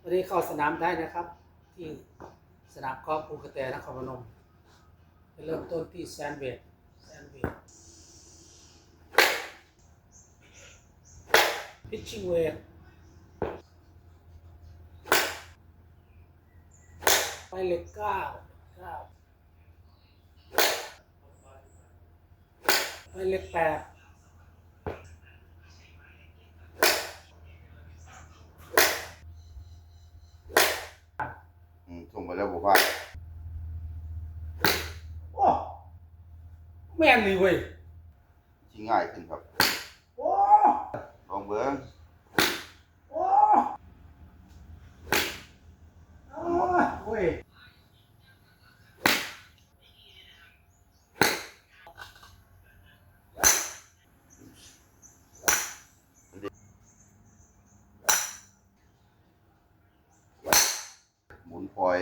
วันนี้เข้าสนามได้นะครับที่สนามกอล์ฟภูกระแตนครพนมจะเริ่มต้นที่แซนเวดพิชชิ่งเวทไปเลข9ไปเลข8ส่งไปแล้วบอกว่าโอ้แม่นเลยเว้ยที่ง่ายขึ้นครับโอ้ลองเบิ้งโอ้เว้ยหมุนพลอย